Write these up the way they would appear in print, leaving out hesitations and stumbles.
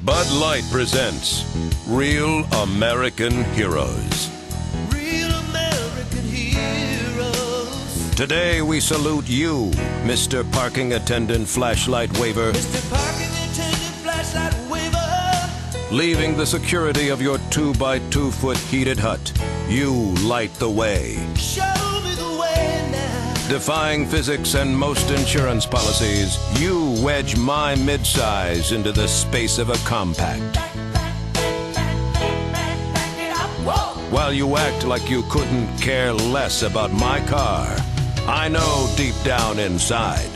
Bud Light presents Real American Heroes. Real American heroes. Today we salute you, Mr. Parking Attendant Flashlight Waver, Mr. Parking Attendant Flashlight Waver. leaving the security of your 2-by-2-foot heated hut. You light the way. Show me the way now. Defying physics and most insurance policies, you wedge my midsize into the space of a compact. While you act like you couldn't care less about my car, I know deep down inside,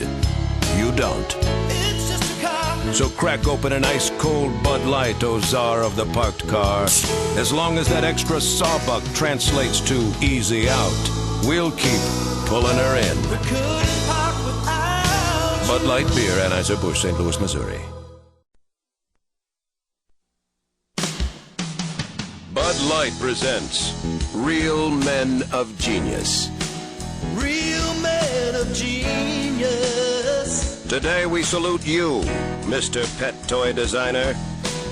you don't. It's just a car. So crack open an ice-cold Bud Light, O czar of the parked car. As long as that extra sawbuck translates to easy out, we'll keep pulling her in. We couldn't park without Bud Light Beer, Anheuser-Busch, St. Louis, Missouri. Bud Light presents Real Men of Genius. Real men of genius. Today we salute you, Mr. Pet Toy Designer.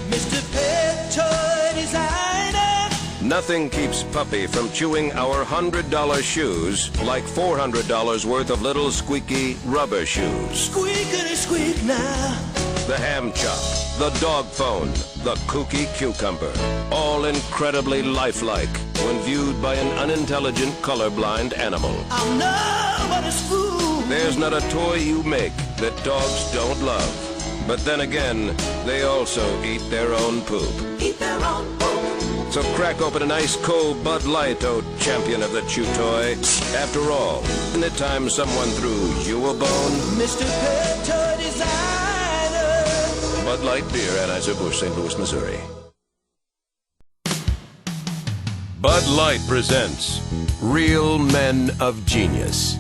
Mr. Pet Toy Designer. Nothing keeps Puppy from chewing our $100 shoes like $400 worth of little squeaky rubber shoes. Squeakity squeak now. The ham chop, the dog phone, the kooky cucumber, all incredibly lifelike when viewed by an unintelligent, colorblind animal. I'm nobody's fool. There's not a toy you make that dogs don't love. But then again, they also eat their own poop. Eat their own poop. So crack open an ice-cold Bud Light, oh champion of the chew toy. After all, isn't it time someone threw you a bone? Mr. Pet Toy Designer. Bud Light Beer, Anheuser-Busch, St. Louis, Missouri. Bud Light presents Real Men of Genius.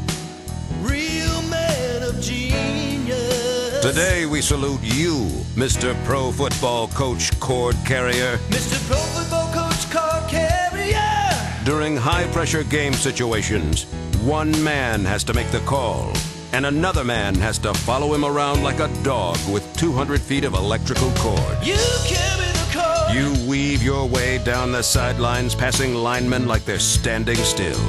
Real men of genius. Today we salute you, Mr. Pro Football Coach Cord Carrier. Mr. Pro Football Coach Cord Carrier. During high-pressure game situations, one man has to make the call, and another man has to follow him around like a dog with 200 feet of electrical cord. You carry the cord. You weave your way down the sidelines, passing linemen like they're standing still.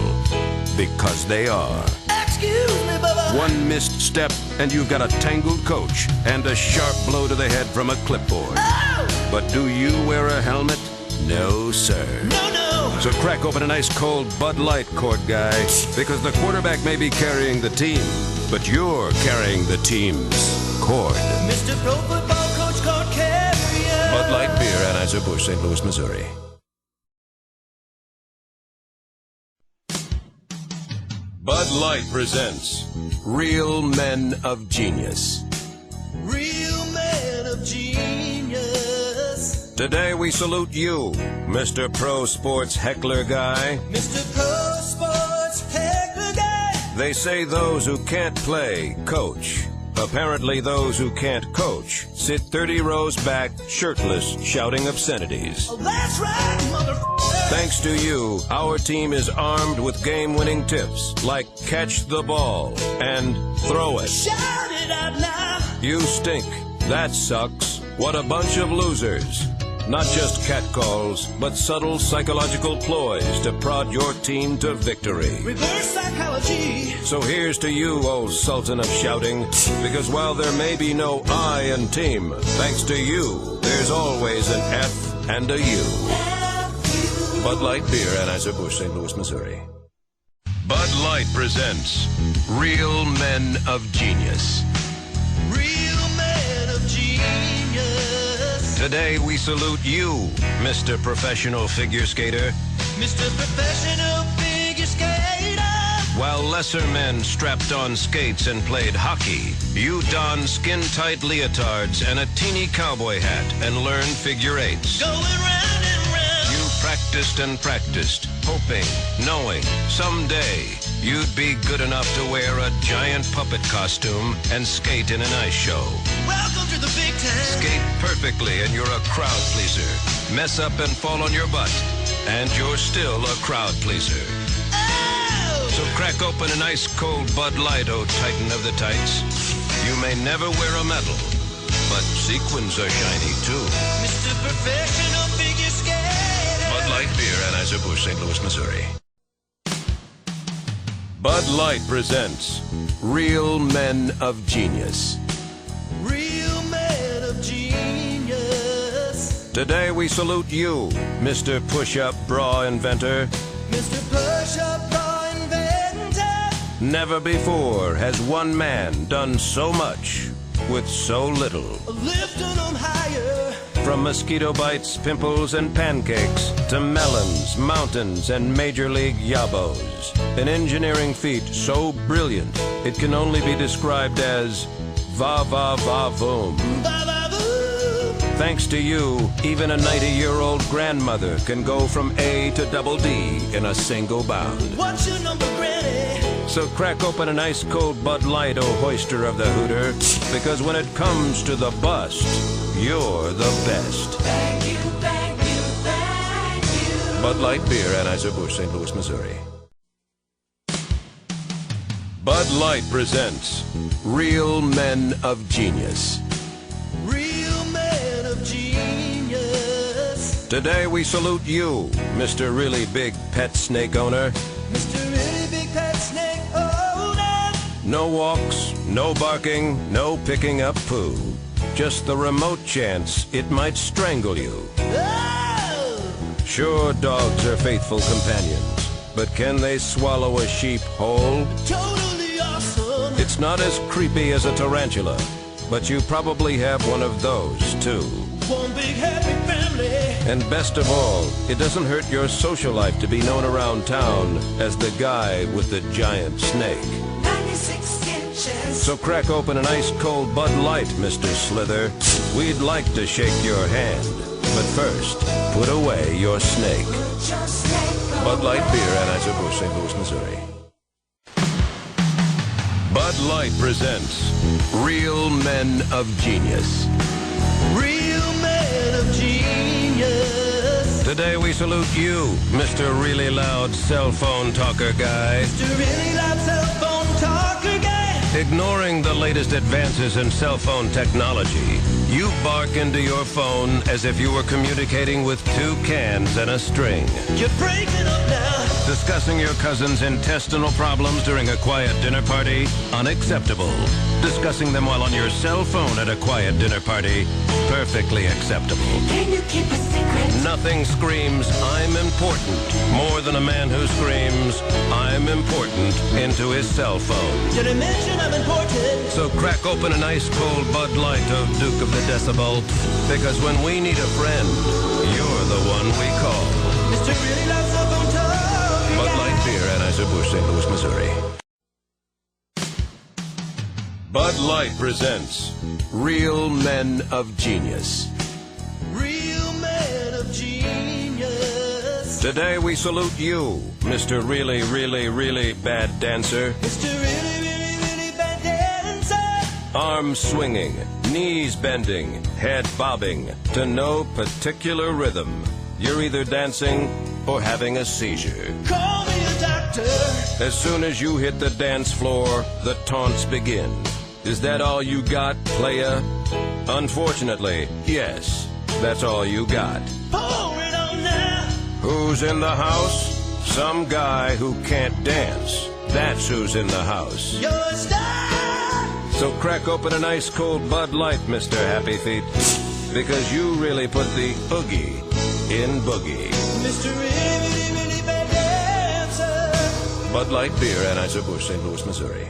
Because they are. Excuse me, Bubba. One missed step, and you've got a tangled coach and a sharp blow to the head from a clipboard. Oh! But do you wear a helmet? No, sir. No, no. So crack open an ice-cold Bud Light, Cord Guy, because the quarterback may be carrying the team, but you're carrying the team's cord. Mr. Pro Football Coach Cord Carrier. Bud Light Beer, Anheuser-Busch, St. Louis, Missouri. Bud Light presents Real Men of Genius. Real men of genius. Today we salute you, Mr. Pro Sports Heckler Guy. Mr. Pro Sports Heckler Guy. They say those who can't play, coach. Apparently those who can't coach sit 30 rows back, shirtless, shouting obscenities. Oh, that's right, motherfucker. Thanks to you, our team is armed with game-winning tips like catch the ball and throw it. Shout it out now. You stink. That sucks. What a bunch of losers. Not just catcalls, but subtle psychological ploys to prod your team to victory. Reverse psychology. So here's to you, old sultan of shouting, because while there may be no I in team, thanks to you, there's always an F and a U. Bud Light Beer, Anheuser-Busch, St. Louis, Missouri. Bud Light presents Real Men of Genius. Real men of genius. Today we salute you, Mr. Professional Figure Skater. Mr. Professional Figure Skater. While lesser men strapped on skates and played hockey, you don skin-tight leotards and a teeny cowboy hat and learn figure eights. Going round and round. You practiced and practiced, hoping, knowing, someday you'd be good enough to wear a giant puppet costume and skate in an ice show. Welcome to the big time. Skate perfectly and you're a crowd pleaser. Mess up and fall on your butt, and you're still a crowd pleaser. Oh! So crack open an ice-cold Bud Light, oh titan of the tights. You may never wear a medal, but sequins are shiny too. Mr. Professional Figure Skater. Bud Light Beer, Anheuser-Busch, St. Louis, Missouri. Bud Light presents Real Men of Genius. Real man of genius. Today we salute you, Mr. Push-Up Bra Inventor. Mr. Push-Up Bra Inventor. Never before has one man done so much with so little. Lifting them higher. From mosquito bites, pimples, and pancakes to melons, mountains, and major league yabos. An engineering feat so brilliant it can only be described as va-va-va-voom. Ba-ba-boo. Thanks to you, even a 90-year-old grandmother can go from A to double D in a single bound. What's your number, Granny? So crack open an ice-cold Bud Light, oh hoister of the hooter, because when it comes to the bust, you're the best. Thank you, thank you, thank you. Bud Light Beer, Anheuser-Busch, St. Louis, Missouri. Bud Light presents Real Men of Genius. Real man of genius. Today we salute you, Mr. Really Big Pet Snake Owner. Mr. Really Big Pet Snake Owner. No walks, no barking, no picking up poo. Just the remote chance it might strangle you. Oh! Sure, dogs are faithful companions, but can they swallow a sheep whole? Totally awesome. It's not as creepy as a tarantula, but you probably have one of those, too. One big happy family. And best of all, it doesn't hurt your social life to be known around town as the guy with the giant snake. 96 inches. So crack open an ice-cold Bud Light, Mr. Slither. We'd like to shake your hand. But first, put away your snake. Bud Light Beer, Anheuser-Busch, St. Louis, Missouri. Bud Light presents Real Men of Genius. Real man of genius. Today we salute you, Mr. Really Loud Cell Phone Talker Guy. Mr. Really Loud Cell Phone Talker Guy. Ignoring the latest advances in cell phone technology, you bark into your phone as if you were communicating with two cans and a string. You're breaking up now. Discussing your cousin's intestinal problems during a quiet dinner party? Unacceptable. Discussing them while on your cell phone at a quiet dinner party? Perfectly acceptable. Can you keep a secret? Nothing screams, I'm important, more than a man who screams, I'm important, into his cell phone. Did I mention I'm important? So crack open an ice-cold Bud Light, oh Duke of the Decibel, because when we need a friend, you're the one we call. Mr. Really Loud Cell Phone Talker Bud Guy. Light Beer, Anheuser-Busch, St. Louis, Missouri. Bud Light presents Real Men of Genius. Real man of genius. Today we salute you, Mr. Really, Really, Really Bad Dancer. Mr. Really, really, really bad dancer. Arms swinging, knees bending, head bobbing, to no particular rhythm. You're either dancing or having a seizure. Call me a doctor. As soon as you hit the dance floor, the taunts begin. Is that all you got, playa? Unfortunately, yes, that's all you got. Pour it on now. Who's in the house? Some guy who can't dance. That's who's in the house. You're a star. So crack open an ice-cold Bud Light, Mr. Happy Feet, because you really put the oogie in boogie. Mr. Really, really, really bad dancer. Bud Light Beer, Anheuser-Busch, St. Louis, Missouri.